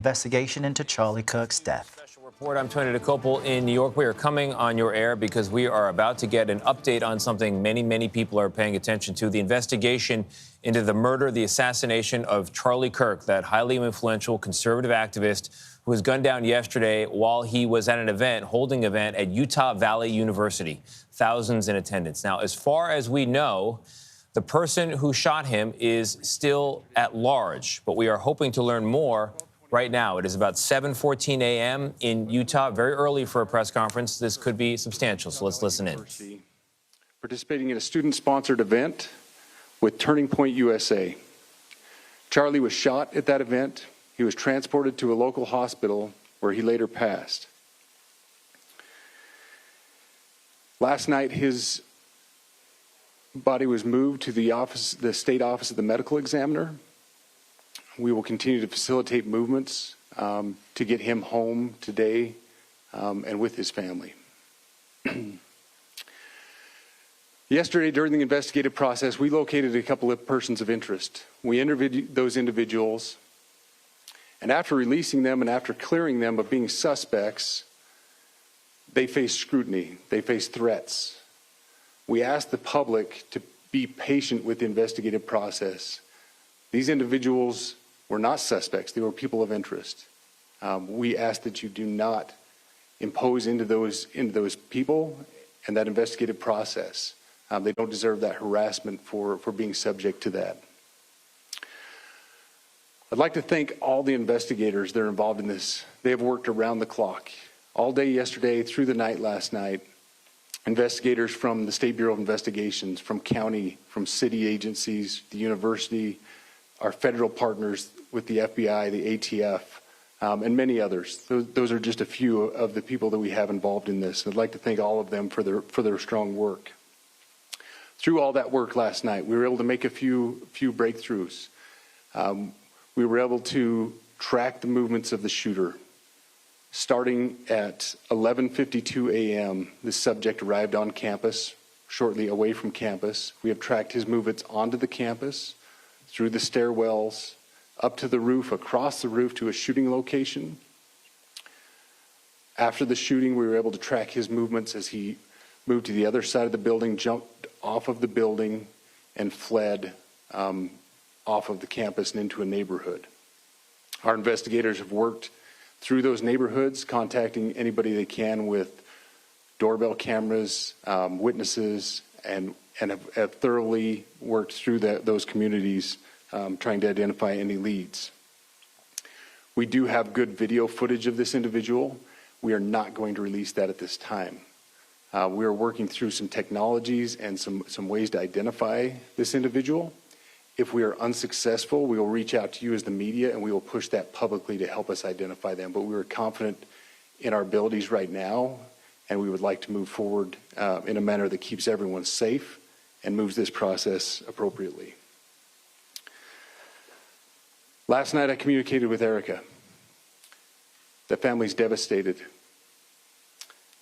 Investigation into Charlie Kirk's death. Special report. I'm Tony Dokoupil in New York. We are coming on your air because we are about to get an update on something many people are paying attention to: the investigation into the murder, the assassination of Charlie Kirk, that highly influential conservative activist who was gunned down yesterday while he was at an event, holding an event at Utah Valley University. Thousands in attendance. Now, as far as we know, the person who shot him is still at large, but we are hoping to learn more right now. It is about 7:14 a.m. in Utah, very early for a press conference. This could be substantial, so let's listen in. Participating in a student-sponsored event with Turning Point USA. Charlie was shot at that event. He was transported to a local hospital where he later passed. Last night, his body was moved to the state office of the medical examiner. We will continue to facilitate movements to get him home today and with his family. Yesterday, during the investigative process, we located a couple of persons of interest. We interviewed those individuals, and after releasing them and after clearing them of being suspects, they face scrutiny. They face threats. We asked the public to be patient with the investigative process. These individuals were not suspects. They were people of interest. We ask that you do not impose into those people and that investigative process. They don't deserve that harassment for being subject to that. I'd like to thank all the investigators that are involved in this. They have worked around the clock. All day yesterday, through the night last night, investigators from the State Bureau of Investigations, from county, from city agencies, the university, our federal partners with the FBI, the ATF, and many others. Those are just a few of the people that we have involved in this. I'd like to thank all of them for their strong work. Through all that work last night, we were able to make a few breakthroughs. We were able to track the movements of the shooter. Starting at 11:52 a.m., this subject arrived on campus, shortly away from campus. We have tracked his movements onto the campus, through the stairwells, up to the roof, across the roof to a shooting location. After the shooting, we were able to track his movements as he moved to the other side of the building, jumped off of the building, and fled off of the campus and into a neighborhood. Our investigators have worked through those neighborhoods, contacting anybody they can with doorbell cameras, witnesses, and have thoroughly worked through those communities, trying to identify any leads. We do have good video footage of this individual. We are not going to release that at this time. We are working through some technologies and some ways to identify this individual. If we are unsuccessful, we will reach out to you as the media and we will push that publicly to help us identify them. But we are confident in our abilities right now, and we would like to move forward in a manner that keeps everyone safe and moves this process appropriately. Last night I communicated with Erica. The family's devastated.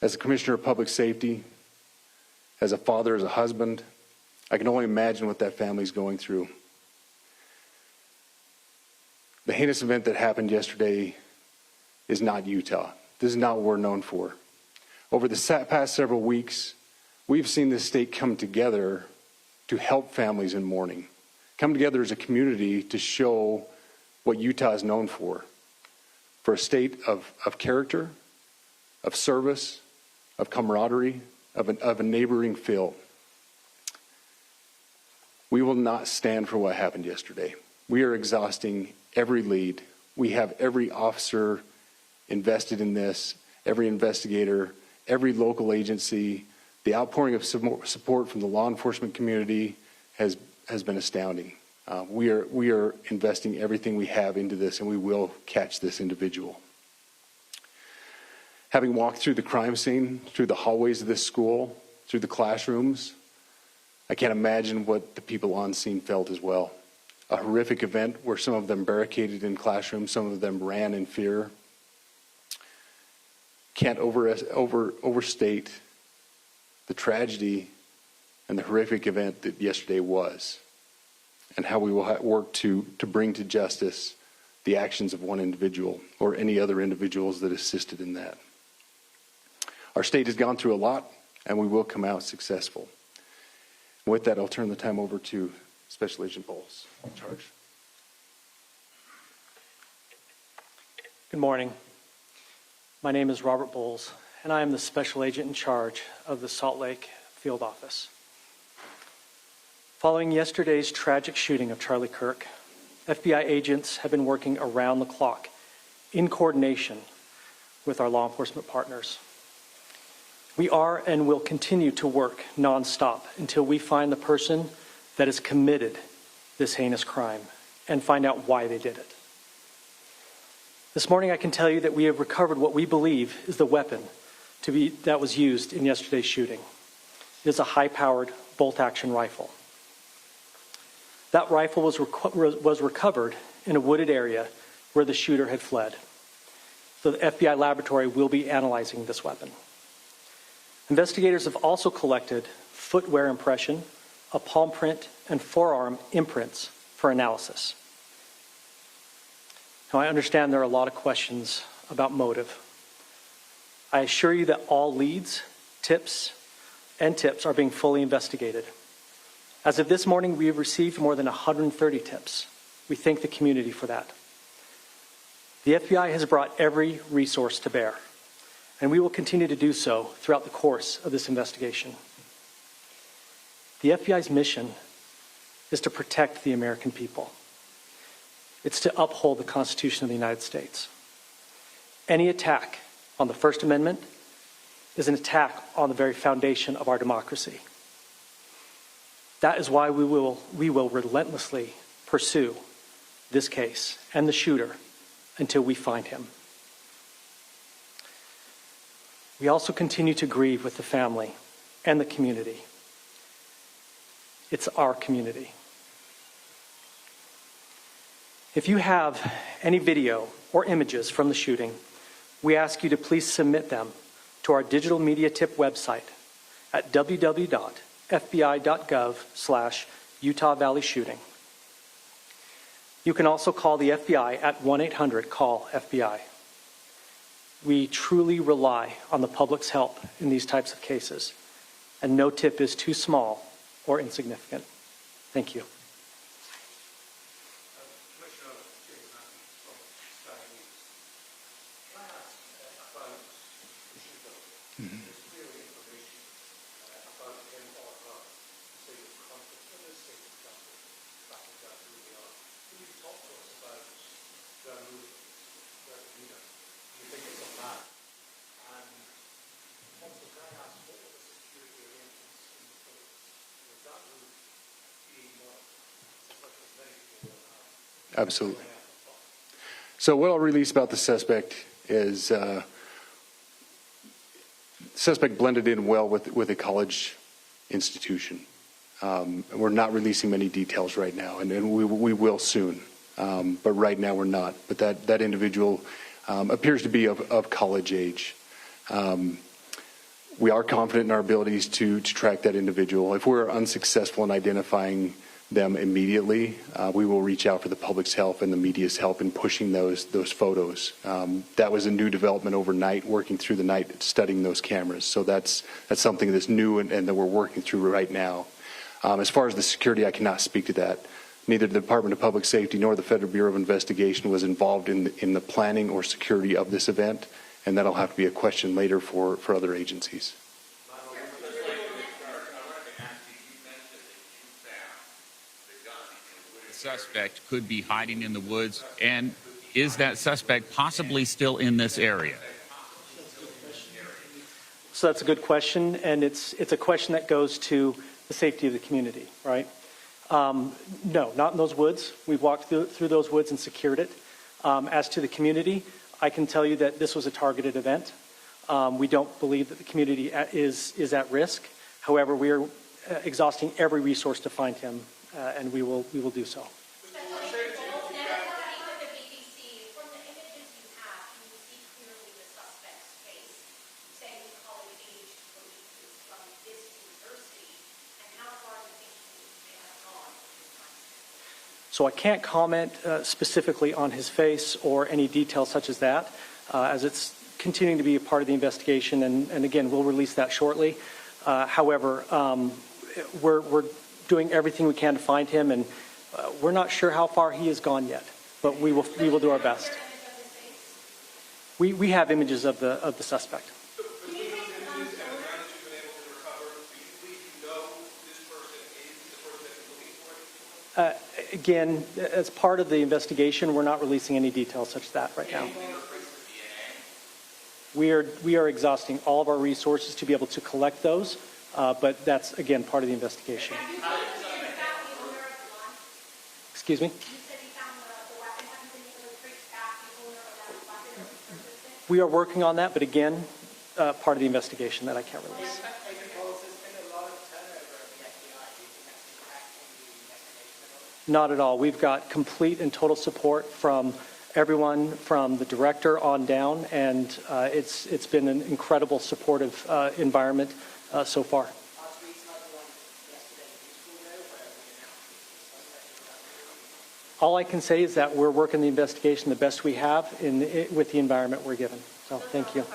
As a commissioner of public safety, as a father, as a husband, I can only imagine what that family's going through. The heinous event that happened yesterday is not Utah. This is not what we're known for. Over the past several weeks, we've seen this state come together to help families in mourning, come together as a community to show what Utah is known for a state of character, of service, of camaraderie, of a neighboring feel. We will not stand for what happened yesterday. We are exhausting every lead. We have every officer invested in this, every investigator, every local agency. The outpouring of support from the law enforcement community has been astounding. We are investing everything we have into this, and we will catch this individual. Having walked through the crime scene, through the hallways of this school, through the classrooms, I can't imagine what the people on scene felt as well. A horrific event where some of them barricaded in classrooms, some of them ran in fear. Can't overstate the tragedy and the horrific event that yesterday was, and how we will work to bring to justice the actions of one individual or any other individuals that assisted in that. Our state has gone through a lot, and we will come out successful. With that, I'll turn the time over to Special Agent Bowles in charge. Good morning. My name is Robert Bowles, and I am the Special Agent in charge of the Salt Lake Field Office. Following yesterday's tragic shooting of Charlie Kirk, FBI agents have been working around the clock in coordination with our law enforcement partners. We are and will continue to work nonstop until we find the person that has committed this heinous crime and find out why they did it. This morning I can tell you that we have recovered what we believe is the weapon that was used in yesterday's shooting. It is a high-powered bolt-action rifle. That rifle was recovered in a wooded area where the shooter had fled. So the FBI laboratory will be analyzing this weapon. Investigators have also collected footwear impression, a palm print, and forearm imprints for analysis. Now, I understand there are a lot of questions about motive. I assure you that all leads, tips are being fully investigated. As of this morning, we have received more than 130 tips. We thank the community for that. The FBI has brought every resource to bear, and we will continue to do so throughout the course of this investigation. The FBI's mission is to protect the American people. It's to uphold the Constitution of the United States. Any attack on the First Amendment is an attack on the very foundation of our democracy. That is why we will relentlessly pursue this case and the shooter until we find him. We also continue to grieve with the family and the community. It's our community. If you have any video or images from the shooting, we ask you to please submit them to our digital media tip website at www.fbi.gov/Utah Valley Shooting. You can also call the FBI at 1-800-CALL-FBI. We truly rely on the public's help in these types of cases, and no tip is too small or insignificant. Thank you. Absolutely. So what I'll release about the suspect is suspect blended in well with a college institution. We're not releasing many details right now, and we will soon. But right now we're not. But that individual appears to be of college age. We are confident in our abilities to track that individual. If we're unsuccessful in identifying them immediately, we will reach out for the public's help and the media's help in pushing those photos. That was a new development overnight, working through the night, studying those cameras. So that's something that's new and that we're working through right now. As far as the security, I cannot speak to that. Neither the Department of Public Safety nor the Federal Bureau of Investigation was involved in the planning or security of this event, and that'll have to be a question later for other agencies. Suspect could be hiding in the woods, and is that suspect possibly still in this area? So that's a good question, and it's a question that goes to the safety of the community, right? No, not in those woods. We've walked through those woods and secured it. As to the community, I can tell you that this was a targeted event. We don't believe that the community is at risk. However, we are exhausting every resource to find him, and we will do so. So I can't comment specifically on his face or any details such as that, as it's continuing to be a part of the investigation, and again, we'll release that shortly. However, we're doing everything we can to find him, and we're not sure how far he has gone yet, but we will do our best. We have images of the suspect. Again, as part of the investigation, we're not releasing any details such as that right now. We are exhausting all of our resources to be able to collect those, but that's, again, part of the investigation. Excuse me? We are working on that, but again, part of the investigation that I can't release. Not at all. We've got complete and total support from everyone, from the director on down, and it's been an incredible supportive environment so far. All I can say is that we're working the investigation the best we have with the environment we're given. So thank you.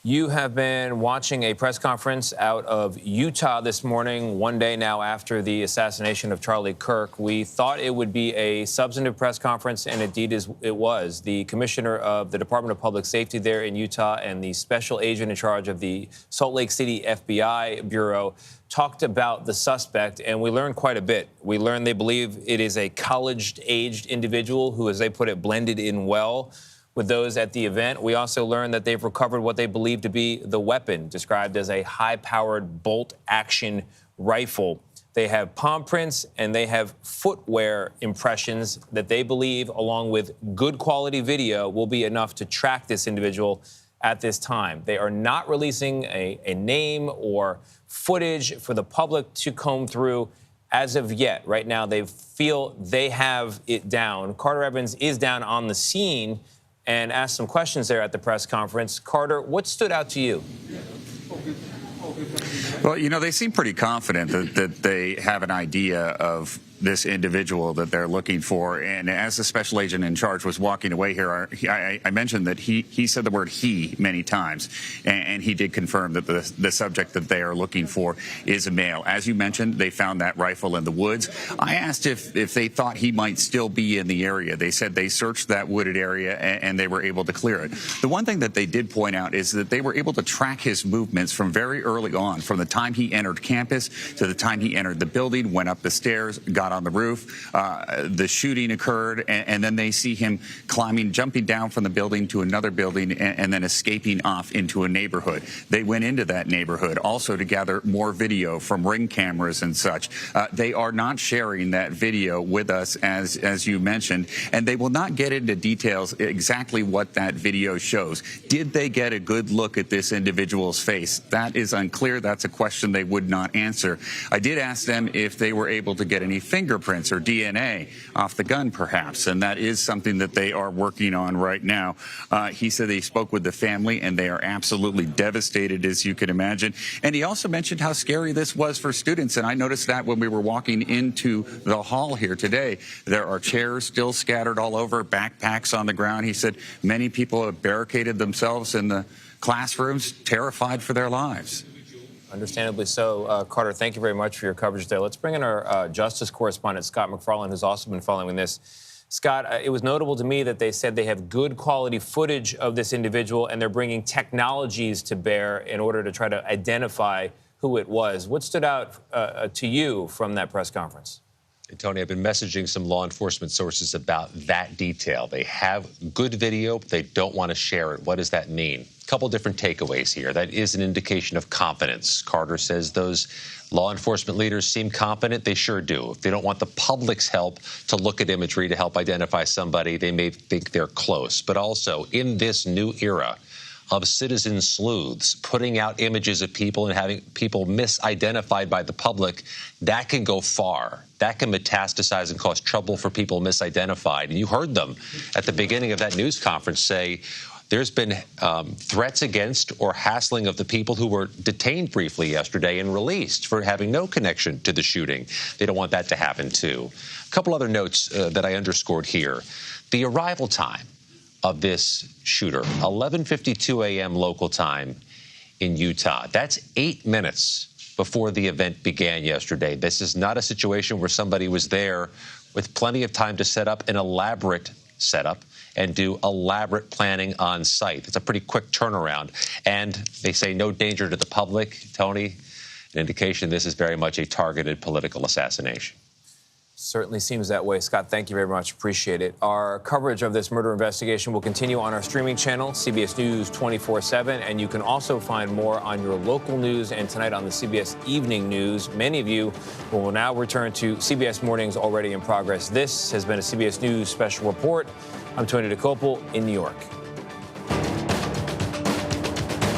You have been watching a press conference out of Utah this morning, one day now after the assassination of Charlie Kirk. We thought it would be a substantive press conference, and indeed it was. The commissioner of the Department of Public Safety there in Utah and the special agent in charge of the Salt Lake City FBI Bureau talked about the suspect, and we learned quite a bit. We learned they believe it is a college-aged individual who, as they put it, blended in well with those at the event. We also learned that they've recovered what they believe to be the weapon, described as a high-powered bolt-action rifle. They have palm prints and they have footwear impressions that they believe, along with good quality video, will be enough to track this individual at this time. They are not releasing a name or footage for the public to comb through as of yet. Right now, they feel they have it down. Carter Evans is down on the scene and asked some questions there at the press conference. Carter, what stood out to you? Well, you know, they seem pretty confident that they have an idea of this individual that they're looking for. And as the special agent in charge was walking away here, I mentioned that he said the word he many times, and he did confirm that the subject that they are looking for is a male. As you mentioned, they found that rifle in the woods. I asked if they thought he might still be in the area. They said they searched that wooded area and they were able to clear it. The one thing that they did point out is that they were able to track his movements from very early on, from the time he entered campus to the time he entered the building, went up the stairs, got on the roof. The shooting occurred, and then they see him jumping down from the building to another building, and then escaping off into a neighborhood. They went into that neighborhood also to gather more video from Ring cameras and such. They are not sharing that video with us, as you mentioned, and they will not get into details exactly what that video shows. Did they get a good look at this individual's face? That is unclear. That's a question they would not answer. I did ask them if they were able to get any fingerprints or DNA off the gun, perhaps, and that is something that they are working on right now. He said they spoke with the family, and they are absolutely devastated, as you can imagine. And he also mentioned how scary this was for students, and I noticed that when we were walking into the hall here today. There are chairs still scattered all over, backpacks on the ground. He said many people have barricaded themselves in the classrooms, terrified for their lives. Understandably so. Carter, thank you very much for your coverage there. Let's bring in our justice correspondent, Scott McFarland, who's also been following this. Scott, it was notable to me that they said they have good quality footage of this individual, and they're bringing technologies to bear in order to try to identify who it was. What stood out to you from that press conference? Tony, I've been messaging some law enforcement sources about that detail. They have good video, but they don't want to share it. What does that mean? A couple different takeaways here. That is an indication of confidence. Carter says those law enforcement leaders seem competent. They sure do. If they don't want the public's help to look at imagery to help identify somebody, they may think they're close. But also, in this new era of citizen sleuths putting out images of people and having people misidentified by the public, that can go far. That can metastasize and cause trouble for people misidentified. And you heard them at the beginning of that news conference say There's been threats against or hassling of the people who were detained briefly yesterday and released for having no connection to the shooting. They don't want that to happen, too. A couple other notes that I underscored here. The arrival time of this shooter, 11:52 a.m. local time in Utah. That's 8 minutes before the event began yesterday. This is not a situation where somebody was there with plenty of time to set up an elaborate setup and do elaborate planning on site. It's a pretty quick turnaround. And they say no danger to the public. Tony, an indication this is very much a targeted political assassination. Certainly seems that way. Scott, thank you very much. Appreciate it. Our coverage of this murder investigation will continue on our streaming channel, CBS News 24/7, and you can also find more on your local news and tonight on the CBS Evening News. Many of you will now return to CBS Mornings already in progress. This has been a CBS News Special Report. I'm Tony Dokoupil in New York.